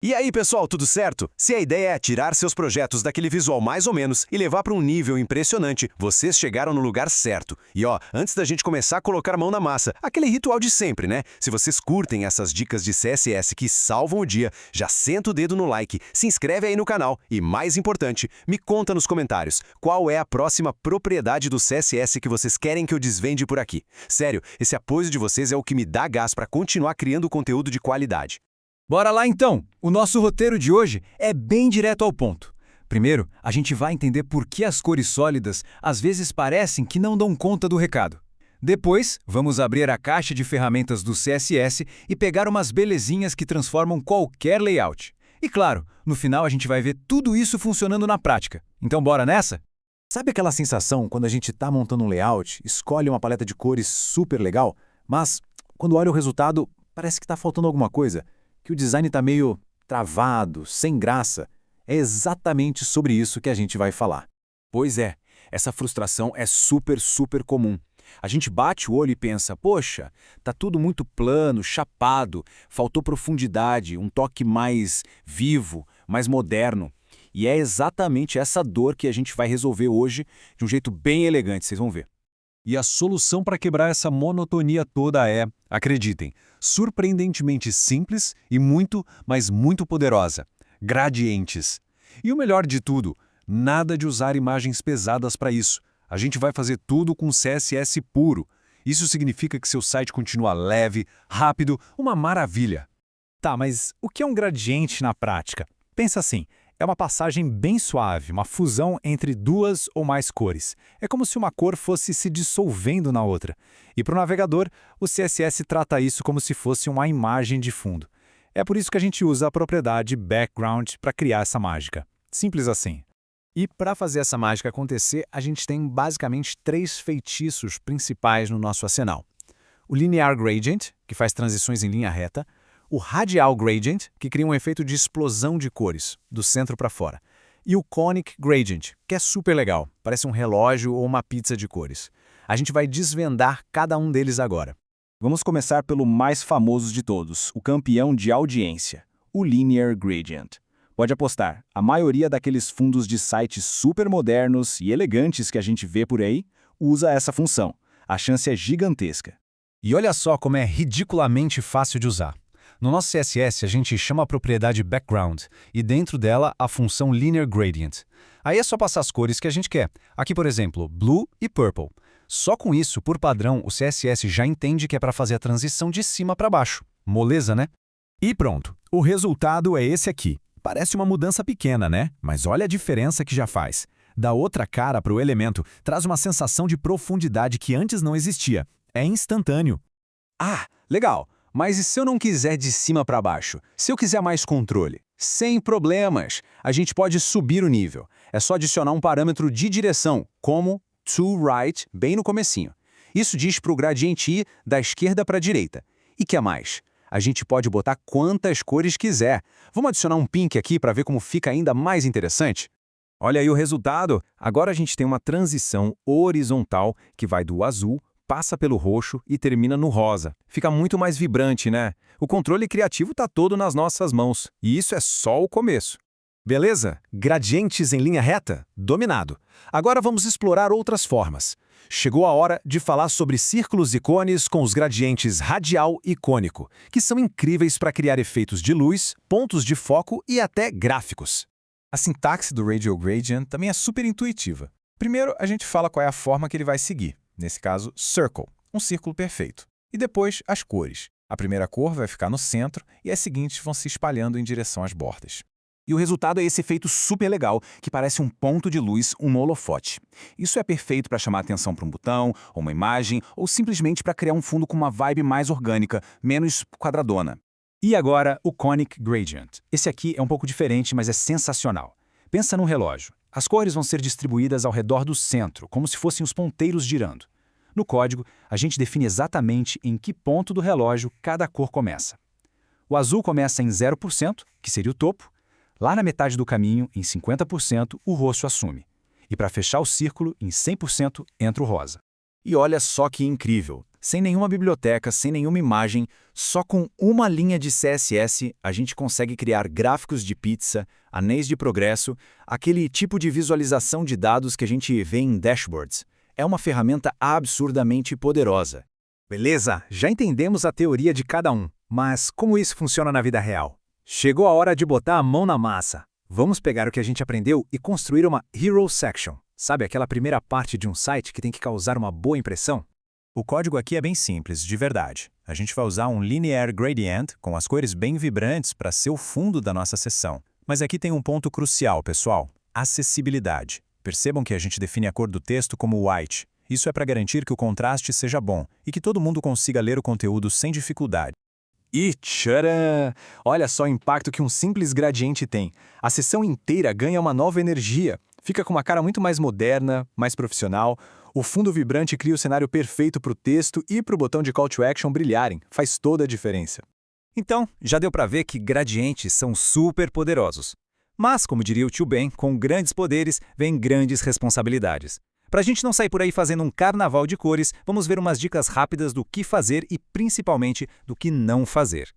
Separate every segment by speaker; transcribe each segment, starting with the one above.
Speaker 1: E aí, pessoal, tudo certo? Se a ideia é tirar seus projetos daquele visual mais ou menos e levar para um nível impressionante, vocês chegaram no lugar certo. E ó, antes da gente começar a colocar a mão na massa, aquele ritual de sempre, né? Se vocês curtem essas dicas de CSS que salvam o dia, já senta o dedo no like, se inscreve aí no canal e, mais importante, me conta nos comentários qual é a próxima propriedade do CSS que vocês querem que eu desvende por aqui. Sério, esse apoio de vocês é o que me dá gás para continuar criando conteúdo de qualidade.
Speaker 2: Bora lá então! O nosso roteiro de hoje é bem direto ao ponto. Primeiro, a gente vai entender por que as cores sólidas às vezes parecem que não dão conta do recado. Depois, vamos abrir a caixa de ferramentas do CSS e pegar umas belezinhas que transformam qualquer layout. E claro, no final a gente vai ver tudo isso funcionando na prática. Então bora nessa?
Speaker 3: Sabe aquela sensação quando a gente está montando um layout, escolhe uma paleta de cores super legal, mas quando olha o resultado parece que está faltando alguma coisa? Que o design está meio travado, sem graça? É exatamente sobre isso que a gente vai falar.
Speaker 4: Pois é, essa frustração é super comum. A gente bate o olho e pensa, poxa, tá tudo muito plano, chapado, faltou profundidade, um toque mais vivo, mais moderno. E é exatamente essa dor que a gente vai resolver hoje de um jeito bem elegante, vocês vão ver.
Speaker 5: E a solução para quebrar essa monotonia toda é, acreditem, surpreendentemente simples e muito, mas muito poderosa. Gradientes. E o melhor de tudo, nada de usar imagens pesadas para isso. A gente vai fazer tudo com CSS puro. Isso significa que seu site continua leve, rápido, uma maravilha.
Speaker 6: Tá, mas o que é um gradiente na prática? Pensa assim. É uma passagem bem suave, uma fusão entre duas ou mais cores. É como se uma cor fosse se dissolvendo na outra. E para o navegador, o CSS trata isso como se fosse uma imagem de fundo. É por isso que a gente usa a propriedade background para criar essa mágica. Simples assim. E para fazer essa mágica acontecer, a gente tem basicamente 3 feitiços principais no nosso arsenal. O Linear Gradient, que faz transições em linha reta. O Radial Gradient, que cria um efeito de explosão de cores, do centro para fora. E o Conic Gradient, que é super legal, parece um relógio ou uma pizza de cores. A gente vai desvendar cada um deles agora.
Speaker 4: Vamos começar pelo mais famoso de todos, o campeão de audiência, o Linear Gradient. Pode apostar, a maioria daqueles fundos de sites super modernos e elegantes que a gente vê por aí usa essa função. A chance é gigantesca.
Speaker 6: E olha só como é ridiculamente fácil de usar. No nosso CSS, a gente chama a propriedade background e dentro dela a função linear gradient. Aí é só passar as cores que a gente quer. Aqui, por exemplo, blue e purple. Só com isso, por padrão, o CSS já entende que é para fazer a transição de cima para baixo. Moleza, né? E pronto. O resultado é esse aqui. Parece uma mudança pequena, né? Mas olha a diferença que já faz. Dá outra cara para o elemento, traz uma sensação de profundidade que antes não existia. É instantâneo.
Speaker 4: Ah, legal! Mas e se eu não quiser de cima para baixo? Se eu quiser mais controle? Sem problemas! A gente pode subir o nível. É só adicionar um parâmetro de direção, como toRight, bem no comecinho. Isso diz para o gradiente ir da esquerda para a direita. E que mais? A gente pode botar quantas cores quiser. Vamos adicionar um pink aqui para ver como fica ainda mais interessante?
Speaker 2: Olha aí o resultado! Agora a gente tem uma transição horizontal que vai do azul, passa pelo roxo e termina no rosa. Fica muito mais vibrante, né? O controle criativo está todo nas nossas mãos. E isso é só o começo.
Speaker 3: Beleza? Gradientes em linha reta? Dominado. Agora vamos explorar outras formas. Chegou a hora de falar sobre círculos e cones com os gradientes radial e cônico, que são incríveis para criar efeitos de luz, pontos de foco e até gráficos.
Speaker 6: A sintaxe do Radial Gradient também é super intuitiva. Primeiro, a gente fala qual é a forma que ele vai seguir. Nesse caso, circle, um círculo perfeito. E depois, as cores. A primeira cor vai ficar no centro e as seguintes vão se espalhando em direção às bordas.
Speaker 4: E o resultado é esse efeito super legal, que parece um ponto de luz, um holofote. Isso é perfeito para chamar atenção para um botão, ou uma imagem, ou simplesmente para criar um fundo com uma vibe mais orgânica, menos quadradona.
Speaker 6: E agora, o Conic Gradient. Esse aqui é um pouco diferente, mas é sensacional. Pensa num relógio. As cores vão ser distribuídas ao redor do centro, como se fossem os ponteiros girando. No código, a gente define exatamente em que ponto do relógio cada cor começa. O azul começa em 0%, que seria o topo. Lá na metade do caminho, em 50%, o roxo assume. E para fechar o círculo, em 100%, entra o rosa.
Speaker 3: E olha só que incrível!
Speaker 2: Sem nenhuma biblioteca, sem nenhuma imagem, só com uma linha de CSS, a gente consegue criar gráficos de pizza, anéis de progresso, aquele tipo de visualização de dados que a gente vê em dashboards. É uma ferramenta absurdamente poderosa.
Speaker 6: Beleza, já entendemos a teoria de cada um, mas como isso funciona na vida real? Chegou a hora de botar a mão na massa. Vamos pegar o que a gente aprendeu e construir uma Hero Section. Sabe aquela primeira parte de um site que tem que causar uma boa impressão?
Speaker 7: O código aqui é bem simples, de verdade. A gente vai usar um Linear Gradient com as cores bem vibrantes para ser o fundo da nossa seção. Mas aqui tem um ponto crucial, pessoal: acessibilidade. Percebam que a gente define a cor do texto como white. Isso é para garantir que o contraste seja bom e que todo mundo consiga ler o conteúdo sem dificuldade.
Speaker 4: E tcharam! Olha só o impacto que um simples gradiente tem. A seção inteira ganha uma nova energia. Fica com uma cara muito mais moderna, mais profissional. O fundo vibrante cria o cenário perfeito para o texto e para o botão de Call to Action brilharem. Faz toda a diferença.
Speaker 6: Então, já deu para ver que gradientes são super poderosos. Mas, como diria o tio Ben, com grandes poderes vem grandes responsabilidades. Para a gente não sair por aí fazendo um carnaval de cores, vamos ver umas dicas rápidas do que fazer e, principalmente, do que não fazer.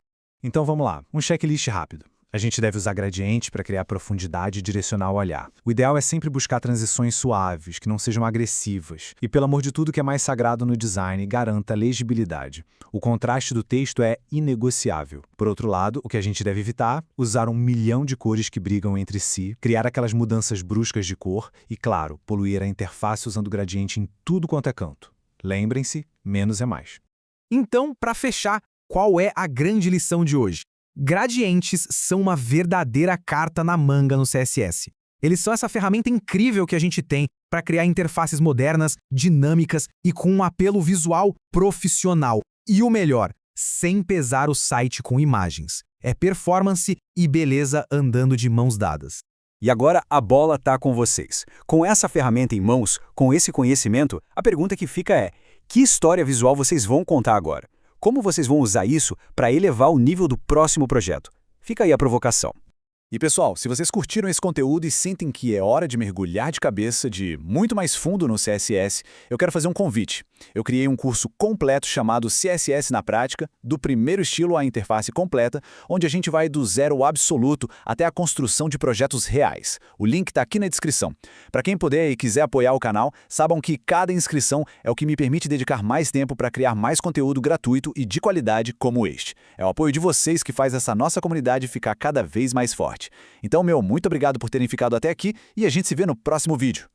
Speaker 3: Então vamos lá, um checklist rápido. A gente deve usar gradiente para criar profundidade e direcionar o olhar. O ideal é sempre buscar transições suaves, que não sejam agressivas. E pelo amor de tudo que é mais sagrado no design, garanta legibilidade. O contraste do texto é inegociável. Por outro lado, o que a gente deve evitar? Usar 1 milhão de cores que brigam entre si, criar aquelas mudanças bruscas de cor e, claro, poluir a interface usando gradiente em tudo quanto é canto. Lembrem-se, menos é mais.
Speaker 8: Então, para fechar, qual é a grande lição de hoje? Gradientes são uma verdadeira carta na manga no CSS. Eles são essa ferramenta incrível que a gente tem para criar interfaces modernas, dinâmicas e com um apelo visual profissional. E o melhor, sem pesar o site com imagens. É performance e beleza andando de mãos dadas.
Speaker 2: E agora a bola tá com vocês. Com essa ferramenta em mãos, com esse conhecimento, a pergunta que fica é: que história visual vocês vão contar agora? Como vocês vão usar isso para elevar o nível do próximo projeto? Fica aí a provocação.
Speaker 4: E pessoal, se vocês curtiram esse conteúdo e sentem que é hora de mergulhar de cabeça de muito mais fundo no CSS, eu quero fazer um convite. Eu criei um curso completo chamado CSS na Prática, do primeiro estilo à interface completa, onde a gente vai do zero absoluto até a construção de projetos reais. O link está aqui na descrição. Para quem puder e quiser apoiar o canal, saibam que cada inscrição é o que me permite dedicar mais tempo para criar mais conteúdo gratuito e de qualidade como este. É o apoio de vocês que faz essa nossa comunidade ficar cada vez mais forte. Então, muito obrigado por terem ficado até aqui e a gente se vê no próximo vídeo.